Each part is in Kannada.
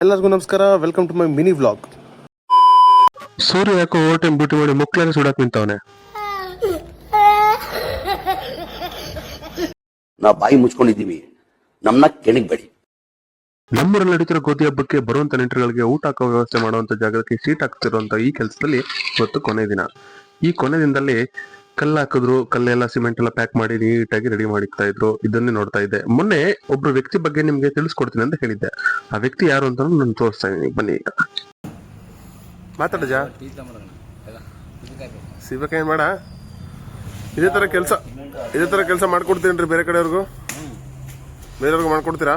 ಎಲ್ಲರಿಗೂ ನಮಸ್ಕಾರ, welcome to my mini vlog. ಸೂರ್ಯ ಯಾಕೋ ಓವರ್ ಟೈಮ್ ಡ್ಯೂಟಿ ಮಾಡಿ ಮುಕ್ಳಲ್ಲಿ ಸುಡಕ್ ನಿಂತವನೆ. ನಾವು ಬಾಯಿ ಮುಚ್ಕೊಂಡಿದ್ದೀವಿ, ನಮ್ಮನ್ನ ಕೆಣಗಬೇಡಿ. ನಮ್ಮೂರಲ್ಲಿ ನಡೀತಿರೋ ಗೋಧಿ ಹಬ್ಬಕ್ಕೆ ಬರುವಂತ ನೆಂಟರುಗಳಿಗೆ ಊಟ ಹಾಕೋ ವ್ಯವಸ್ಥೆ ಮಾಡುವಂತ ಜಾಗಕ್ಕೆ ಸೀಟ್ ಹಾಕ್ತಿರುವಂತ ಈ ಕೆಲಸದಲ್ಲಿ ಇವತ್ತು ಕೊನೆ ದಿನ. ಈ ಕೊನೆ ದಿನದಲ್ಲಿ ಕಲ್ಲು ಹಾಕಿದ್ರು, ಕಲ್ಲೆಲ್ಲ ಸಿಮೆಂಟ್ ಎಲ್ಲ ಪ್ಯಾಕ್ ಮಾಡಿ ನೀಟಾಗಿ ರೆಡಿ ಮಾಡಿಕ್ತಾ ಇದ್ರು. ಇದನ್ನೇ ನೋಡ್ತಾ ಇದ್ದೆ. ಮೊನ್ನೆ ಒಬ್ರು ವ್ಯಕ್ತಿ ಬಗ್ಗೆ ನಿಮ್ಗೆ ತಿಳಿಸ್ಕೊಡ್ತೀನಿ ಅಂತ ಹೇಳಿದ್ದೆ. ಆ ವ್ಯಕ್ತಿ ಯಾರು ಅಂತ ನಾನು ತೋರಿಸ್ತಾ ಇದೀನಿ, ಬನ್ನಿ. ಈಗ ಮಾತಾಡಜ ಸಿಗ್ಬೇಕಾಗಿ ಮಾಡ. ಇದೇ ತರ ಕೆಲಸ ಮಾಡ್ಕೊಡ್ತೀನ್ರಿ ಬೇರೆಯವ್ರಿಗೂ ಮಾಡ್ಕೊಡ್ತೀರಾ?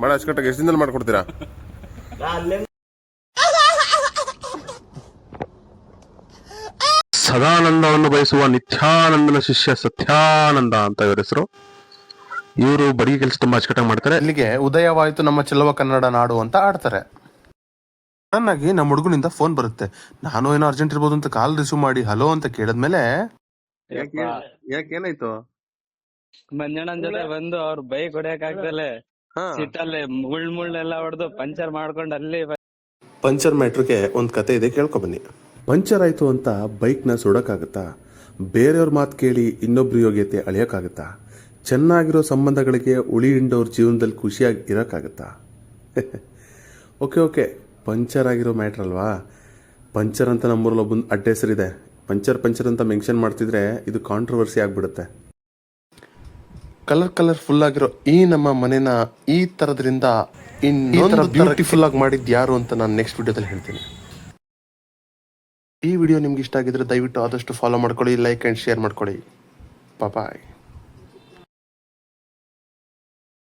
ಭಾಳ ಅಚ್ಚುಕಟ್ಟಾಗಿ ಎಷ್ಟು ದಿನದಲ್ಲಿ ಮಾಡ್ಕೊಡ್ತೀರಾ? ಸದಾನಂದವನ್ನು ಬಯಸುವ ನಿತ್ಯಾನಂದನ ಶಿಷ್ಯ ಸತ್ಯಾನಂದ ಅಂತ ಇವರ ಹೆಸರು. ಇವರು ಬಡಗಿ ಕೆಲಸ ತುಂಬಾ ಅಚ್ಚುಕಟ್ಟಾಗಿ ಮಾಡ್ತಾರೆ. ಇಲ್ಲಿಗೆ ಉದಯವಾಯಿತು ನಮ್ಮ ಚೆಲುವ ಕನ್ನಡ ನಾಡು ಅಂತ ಆಡ್ತಾರೆ. ನನ್ನಾಗಿ ನಮ್ಮ ಹುಡುಗನಿಂದ ಫೋನ್ ಬರುತ್ತೆ. ನಾನು ಏನೋ ಅರ್ಜೆಂಟ್ ಇರ್ಬೋದು ಅಂತ ಕಾಲ್ ರಿಸೀವ್ ಮಾಡಿ ಹಲೋ ಅಂತ ಕೇಳಿದ್ಮೇಲೆ ಏನಾಯ್ತು? ಮಂಜಣ್ಣನ್ ಜೊತೆ ಬಂದು ಅವ್ರ ಬೈಕ್ ಹೊಡ್ಯಕ್ ಆಗ್ದಲೆ ಸಿಟ್ಟಲ್ಲಿ ಮುಳ್ಳೆಲ್ಲ ಹೊಡೆದು ಪಂಚರ್ ಮಾಡ್ಕೊಂಡು ಅಲ್ಲಿ ಪಂಚರ್ ಮ್ಯಾಟ್ರಿಗೆ ಒಂದ್ ಕತೆ ಇದೆ, ಕೇಳ್ಕೊ ಬನ್ನಿ. ಪಂಚರ್ ಆಯ್ತು ಅಂತ ಬೈಕ್ನ ಸುಡಕ್ಕಾಗತ್ತಾ? ಬೇರೆಯವ್ರ ಮಾತು ಕೇಳಿ ಇನ್ನೊಬ್ರ ಯೋಗ್ಯತೆ ಅಳಿಯಕ್ಕಾಗತ್ತಾ? ಚೆನ್ನಾಗಿರೋ ಸಂಬಂಧಗಳಿಗೆ ಉಳಿ ಹಿಂಡೋರ್ ಜೀವನದಲ್ಲಿ ಖುಷಿಯಾಗಿ ಇರೋಕ್ಕಾಗತ್ತಾ? ಓಕೆ, ಪಂಚರ್ ಆಗಿರೋ ಮ್ಯಾಟ್ರ್ ಅಲ್ವಾ? ಪಂಚರ್ ಅಂತ ನಮ್ಮೂರಲ್ಲಿ ಒಬ್ಬೊಂದು ಅಡ್ಡ ಹೆಸರಿದೆ. ಪಂಚರ್ ಅಂತ ಮೆನ್ಷನ್ ಮಾಡ್ತಿದ್ರೆ ಇದು ಕಾಂಟ್ರವರ್ಸಿ ಆಗ್ಬಿಡುತ್ತೆ. ಕಲರ್ಫುಲ್ ಆಗಿರೋ ಈ ನಮ್ಮ ಮನೆನ ಈ ತರದ್ರಿಂದ ಇನ್ನೊಂದು ಬ್ಯೂಟಿಫುಲ್ ಆಗಿ ಮಾಡಿದ್ ಯಾರು ಅಂತ ನಾನು ನೆಕ್ಸ್ಟ್ ವಿಡಿಯೋದಲ್ಲಿ ಹೇಳ್ತೀನಿ. ಈ ವಿಡಿಯೋ ನಿಮ್ಗೆ ಇಷ್ಟ ಆಗಿದ್ರೆ ದಯವಿಟ್ಟು ಆದಷ್ಟು ಫಾಲೋ ಮಾಡ್ಕೊಳ್ಳಿ, ಲೈಕ್ ಅಂಡ್ ಶೇರ್ ಮಾಡ್ಕೊಳ್ಳಿ. ಬಾಯ್.